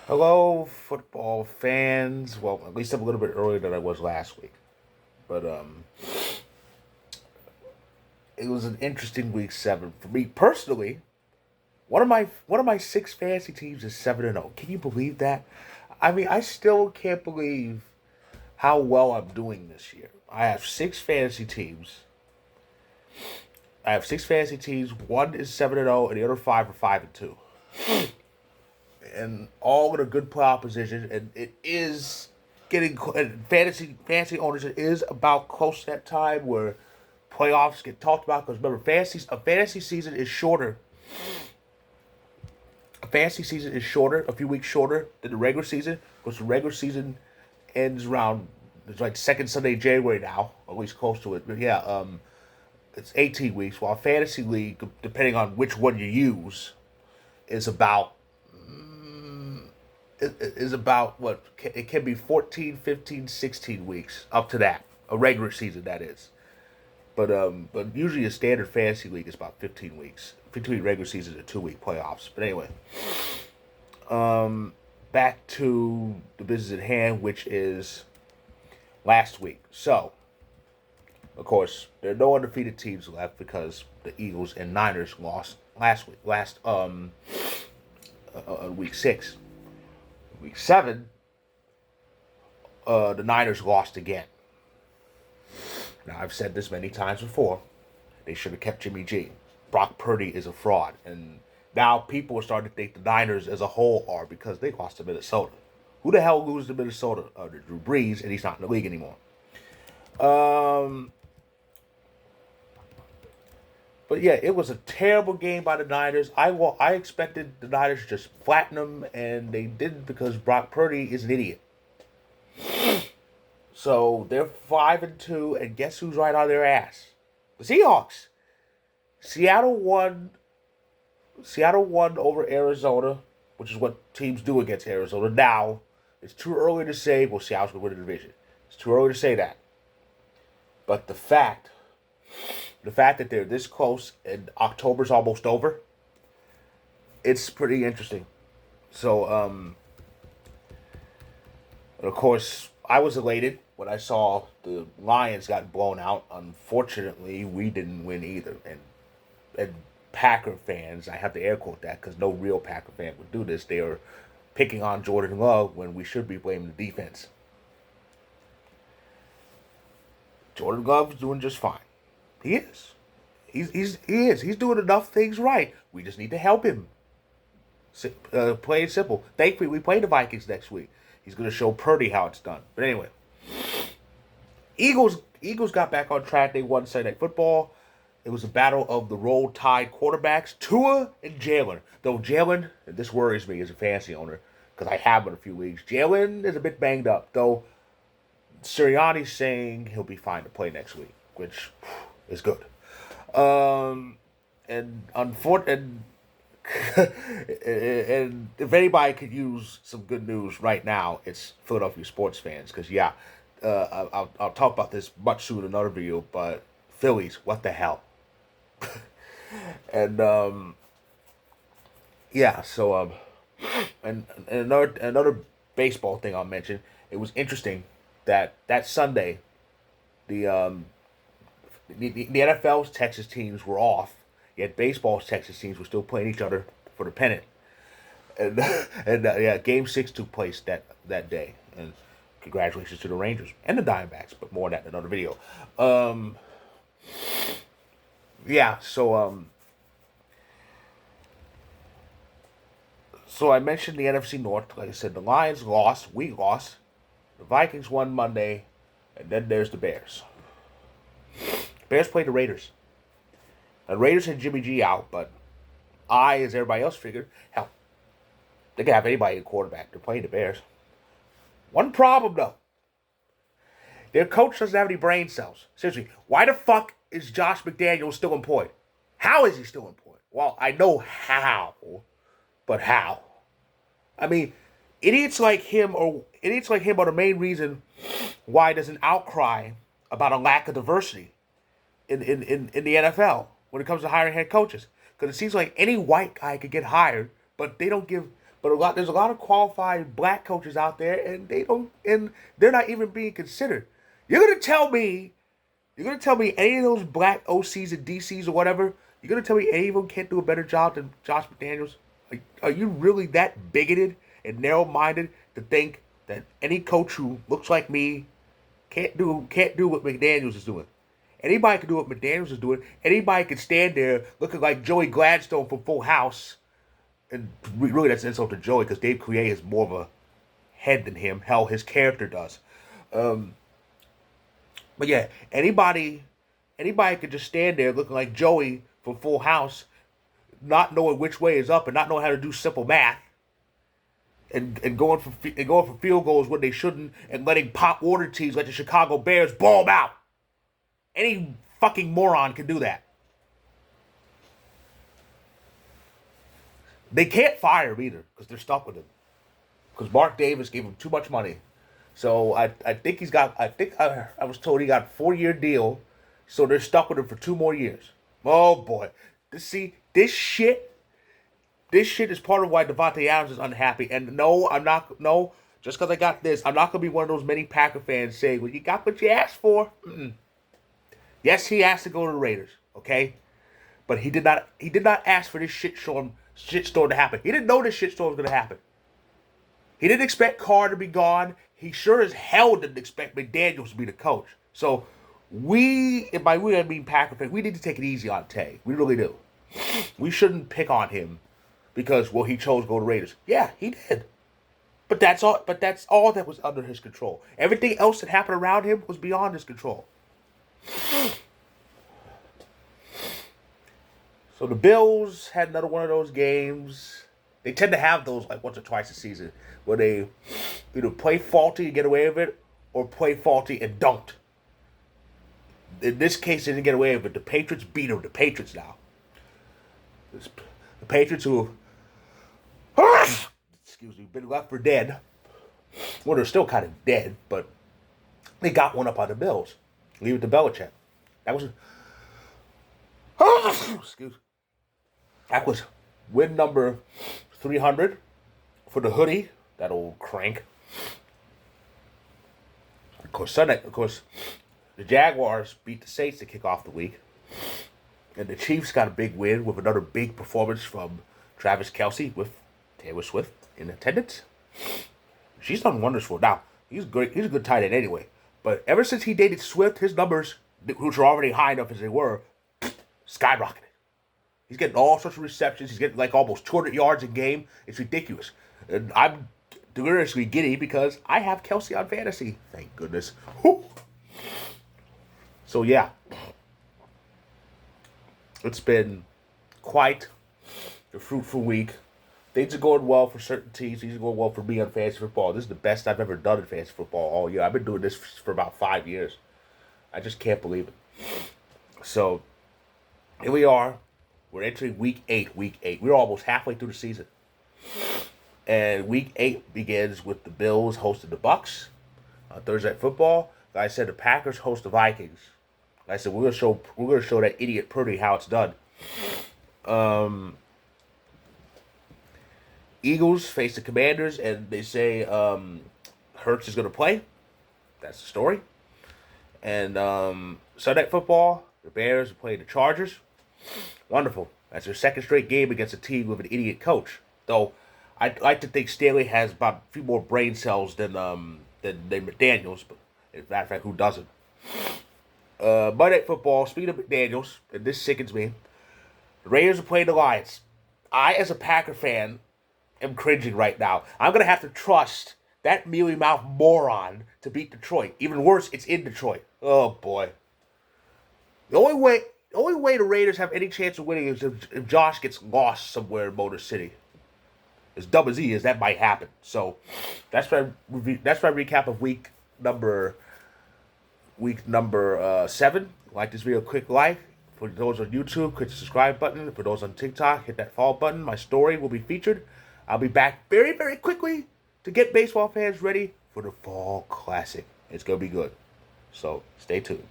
Hello, football fans. Well, at least I'm a little bit earlier than I was last week, but it was an interesting week 7 for me personally. One of my six fantasy teams is 7-0. Can you believe that? I mean, I still can't believe how well I'm doing this year. I have six fantasy teams. I have six fantasy teams. One is 7-0, and the other five are 5-2, and all in a good playoff position. And it is getting fantasy owners. It is about close to that time where playoffs get talked about, because remember, a fantasy season is shorter. A fantasy season is shorter, a few weeks shorter than the regular season, because the regular season ends around, it's like second Sunday in January now, or at least close to it. But yeah, it's 18 weeks. While fantasy league, depending on which one you use, is about is about what it can be 14, 15, 16 weeks, up to that, a regular season, that is. But usually a standard fantasy league is about 15 weeks. 15 regular seasons and 2 week playoffs. But anyway, back to the business at hand, which is last week. So, of course, there are no undefeated teams left because the Eagles and Niners lost last week. Week 6, week 7, the Niners lost again. Now, I've said this many times before. They should have kept Jimmy G. Brock Purdy is a fraud. And now people are starting to think the Niners as a whole are, because they lost to Minnesota. Who the hell loses to Minnesota? Drew Brees, and he's not in the league anymore. Um, but yeah, it was a terrible game by the Niners. I expected the Niners to just flatten them, and they didn't, because Brock Purdy is an idiot. So they're 5-2, and guess who's right on their ass? The Seahawks. Seattle won. Seattle won over Arizona, which is what teams do against Arizona. Now, it's too early to say, well, Seattle's going to win the division. It's too early to say that. But the fact that they're this close and October's almost over, it's pretty interesting. So, of course, I was elated when I saw the Lions got blown out. Unfortunately, we didn't win either. And Packer fans, I have to air quote that because no real Packer fan would do this. They are picking on Jordan Love when we should be blaming the defense. Jordan Love's doing just fine. He is. He is. He's doing enough things right. We just need to help him. Plain and simple. Thankfully, we play the Vikings next week. He's going to show Purdy how it's done. But anyway, Eagles got back on track. They won Sunday Night Football. It was a battle of the Roll Tide quarterbacks, Tua and Jalen. Though Jalen, and this worries me as a fantasy owner, because I have him in a few leagues. Jalen is a bit banged up, though Sirianni's saying he'll be fine to play next week, which is good. And unfortunately, and if anybody could use some good news right now, it's Philadelphia sports fans. Because yeah, I'll talk about this much soon in another video. But Phillies, what the hell? And yeah, so and another baseball thing I'll mention. It was interesting that Sunday the the NFL's Texas teams were off, yet baseball's Texas teams were still playing each other for the pennant. And yeah, Game 6 took place that day. And congratulations to the Rangers and the Diamondbacks, but more on that in another video. Um, yeah, so I mentioned the NFC North. Like I said, the Lions lost, we lost. The Vikings won Monday, and then there's the Bears. Bears played the Raiders. The Raiders had Jimmy G out, but as everybody else figured, hell, they can have anybody at quarterback. They're playing the Bears. One problem, though. Their coach doesn't have any brain cells. Seriously, why the fuck is Josh McDaniels still employed? How is he still employed? Well, I know how, but how? I mean, idiots like him are the main reason why there's an outcry about a lack of diversity in the NFL when it comes to hiring head coaches. Because it seems like any white guy could get hired, but they don't give But there's a lot of qualified black coaches out there, and they're not even being considered. You're gonna tell me, any of those black OCs and DCs or whatever, you're gonna tell me any of them can't do a better job than Josh McDaniels? Are you really that bigoted and narrow-minded to think that any coach who looks like me can't do what McDaniels is doing? Anybody can do what McDaniels is doing. Anybody can stand there looking like Joey Gladstone from Full House. And really, that's an insult to Joey because Dave Coulier is more of a head than him. Hell, his character does. But yeah, anybody could just stand there looking like Joey from Full House, not knowing which way is up and not knowing how to do simple math, and going for field goals when they shouldn't, and letting pop water teams like the Chicago Bears ball them out. Any fucking moron can do that. They can't fire him either because they're stuck with him. Because Mark Davis gave him too much money. So I think I was told he got a 4-year deal. So they're stuck with him for 2 more years. Oh boy. This shit is part of why Devontae Adams is unhappy. And just because I got this, I'm not going to be one of those many Packer fans saying, well, you got what you asked for. Mm-mm. Yes, he asked to go to the Raiders, okay? But he did not ask for this shitstorm to happen. He didn't know this shitstorm was going to happen. He didn't expect Carr to be gone. He sure as hell didn't expect McDaniels to be the coach. So and by we I mean Packer fans, we need to take it easy on Tay. We really do. We shouldn't pick on him because, well, he chose to go to Raiders. Yeah, he did. But that's all that was under his control. Everything else that happened around him was beyond his control. So the Bills had another one of those games. They tend to have those like once or twice a season where they either play faulty and get away with it or play faulty and don't. In this case, they didn't get away with it. The Patriots beat them. The Patriots now. The Patriots who been left for dead. Well, they're still kind of dead, but they got one up on the Bills. Leave it to Belichick. That was win number 300 for the hoodie, that old crank. Of course, the Jaguars beat the Saints to kick off the week. And the Chiefs got a big win with another big performance from Travis Kelce with Taylor Swift in attendance. She's done wonders for him. Now, he's great. He's a good tight end anyway. But ever since he dated Swift, his numbers, which were already high enough as they were, skyrocketed. He's getting all sorts of receptions. He's getting like almost 200 yards a game. It's ridiculous. And I'm deliriously giddy because I have Kelce on fantasy. Thank goodness. Whew. So yeah, it's been quite a fruitful week. Things are going well for certain teams. Things are going well for me on fantasy football. This is the best I've ever done in fantasy football all year. I've been doing this for about 5 years. I just can't believe it. So here we are. We're entering week 8. We're almost halfway through the season. And week 8 begins with the Bills hosting the Bucks on Thursday Night Football. Like I said, the Packers host the Vikings. Like I said, we're gonna show that idiot Purdy how it's done. Eagles face the Commanders, and they say Hurts is gonna play. That's the story. And Sunday Night Football, the Bears play the Chargers. Wonderful. That's their second straight game against a team with an idiot coach. Though I'd like to think Staley has about a few more brain cells than McDaniels, but in fact, who doesn't? Monday Night Football, speaking of McDaniels, and this sickens me, the Raiders are playing the Lions. I, as a Packer fan, am cringing right now. I'm going to have to trust that mealy-mouthed moron to beat Detroit. Even worse, it's in Detroit. Oh, boy. The only way the Raiders have any chance of winning is if Josh gets lost somewhere in Motor City. As dumb as he is, that might happen. So that's my recap of week number 7. Like this video, quick like. For those on YouTube, click the subscribe button. For those on TikTok, hit that follow button. My story will be featured. I'll be back very, very quickly to get baseball fans ready for the Fall Classic. It's going to be good. So stay tuned.